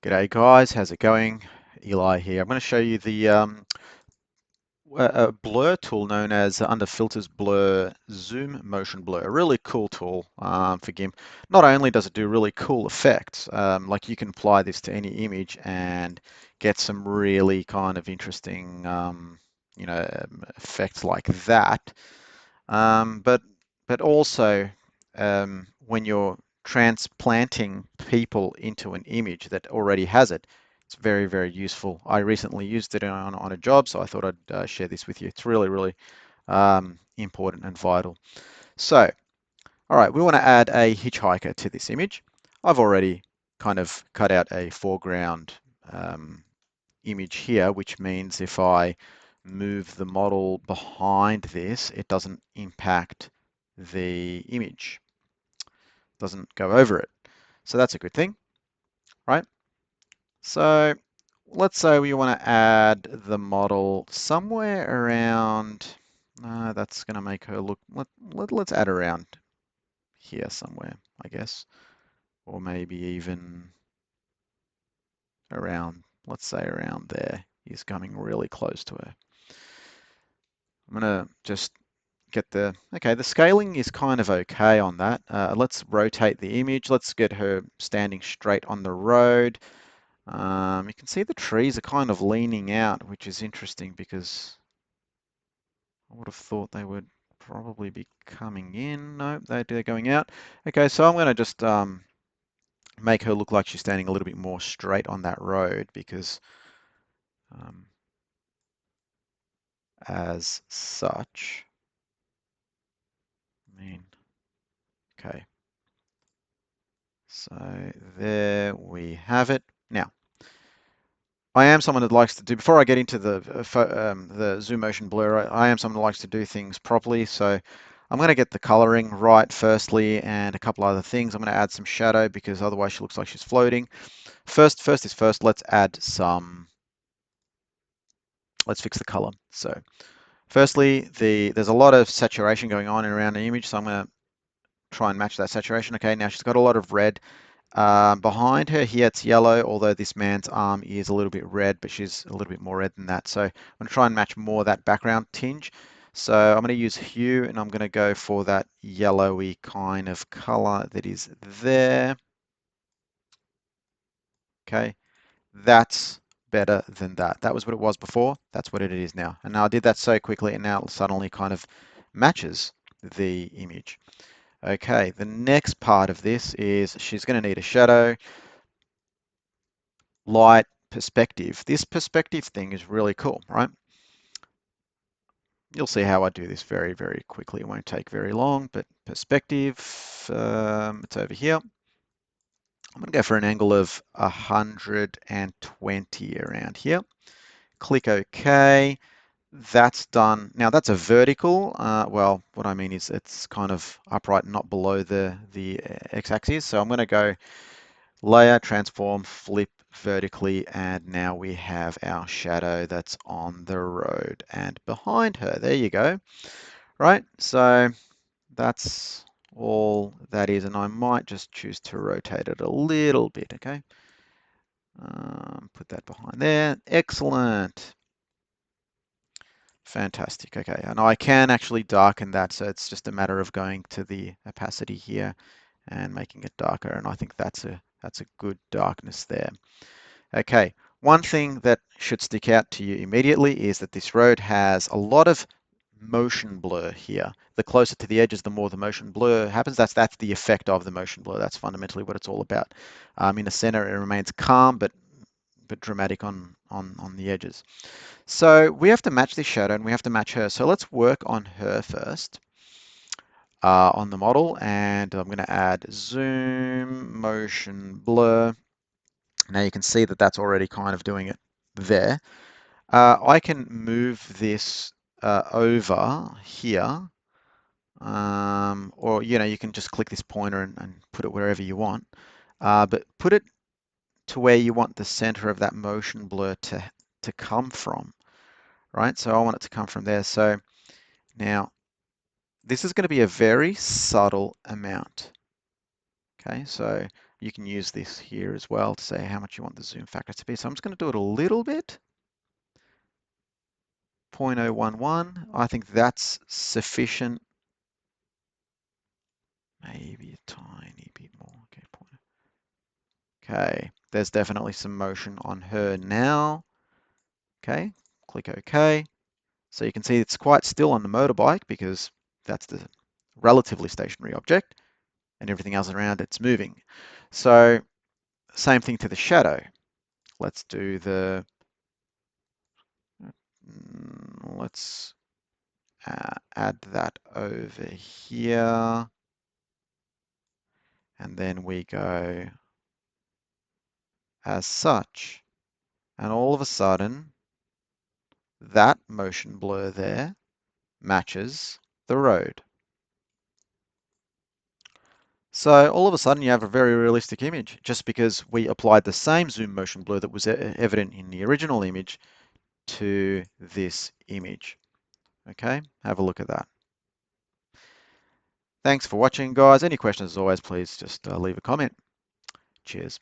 G'day guys, how's it going? Eli here. I'm going to show you the a blur tool known as under filters blur zoom motion blur. A really cool tool for GIMP. Not only does it do really cool effects, like you can apply this to any image and get some really kind of interesting effects like that. But also when you're transplanting people into an image that already has it, it's very, very useful. I recently used it on a job, so I thought I'd share this with you. It's really, really important and vital. So, all right, we want to add a hitchhiker to this image. I've already kind of cut out a foreground um, image here, which means if I move the model behind this, it doesn't impact the image, doesn't go over it. So that's a good thing, right? So let's say we want to add the model somewhere around, that's going to make her look, let's add around here somewhere, I guess, or maybe even around, let's say around there. He's coming really close to her. I'm going to just get the scaling is kind of okay on that. Let's rotate the image. Let's get her standing straight on the road. You can see the trees are kind of leaning out, which is interesting because I would have thought they would probably be coming in. No, they're going out. Okay, so I'm going to just make her look like she's standing a little bit more straight on that road because um, as such, I mean, okay. So there we have it. Now, I am someone that likes to do, before I get into the zoom motion blur, I am someone that likes to do things properly. So I'm going to get the coloring right firstly and a couple other things. I'm going to add some shadow because otherwise she looks like she's floating. First is first, let's fix the color. So firstly, there's a lot of saturation going on around the image. So I'm going to try and match that saturation. Okay, now she's got a lot of red. Behind her here it's yellow, although this man's arm is a little bit red, but she's a little bit more red than that. So I'm going to try and match more of that background tinge. So I'm going to use hue and I'm going to go for that yellowy kind of color that is there. Okay, that's better than that. That was what it was before. That's what it is now. And now I did that so quickly and now it suddenly kind of matches the image. Okay, the next part of this is she's going to need a shadow, light, perspective. This perspective thing is really cool, right? You'll see how I do this very, very quickly. It won't take very long, but perspective, it's over here. I'm going to go for an angle of 120 around here. Click OK. That's done. Now that's a vertical. Well, what I mean is it's kind of upright, not below the x-axis. So I'm going to go layer, transform, flip vertically, and now we have our shadow that's on the road and behind her. There you go. Right, so that's all that is, and I might just choose to rotate it a little bit, okay? Put that behind there. Excellent. Fantastic. Okay, and I can actually darken that, so it's just a matter of going to the opacity here and making it darker, and I think that's a good darkness there. Okay, one thing that should stick out to you immediately is that this road has a lot of motion blur here. The closer to the edges, the more the motion blur happens. That's the effect of the motion blur. That's fundamentally what it's all about. In the center, it remains calm, but dramatic on the edges. So we have to match this shadow and we have to match her. So let's work on her first on the model, and I'm going to add zoom motion blur. Now you can see that that's already kind of doing it there. I can move this over here, or you can just click this pointer and put it wherever you want. But put it to where you want the center of that motion blur to come from, right? So I want it to come from there. So now this is going to be a very subtle amount. Okay, so you can use this here as well to say how much you want the zoom factor to be. So I'm just going to do it a little bit. 0.011. I think that's sufficient. Maybe a tiny bit more. Okay, okay, there's definitely some motion on her now. Okay, click OK. So you can see it's quite still on the motorbike because that's the relatively stationary object and everything else around it's moving. So same thing to the shadow. Let's do the, let's add that over here. And then we go as such. And all of a sudden, that motion blur there matches the road. So all of a sudden you have a very realistic image just because we applied the same zoom motion blur that was evident in the original image to this image. Okay, have a look at that. Thanks for watching, guys. Any questions, as always, please just leave a comment. Cheers.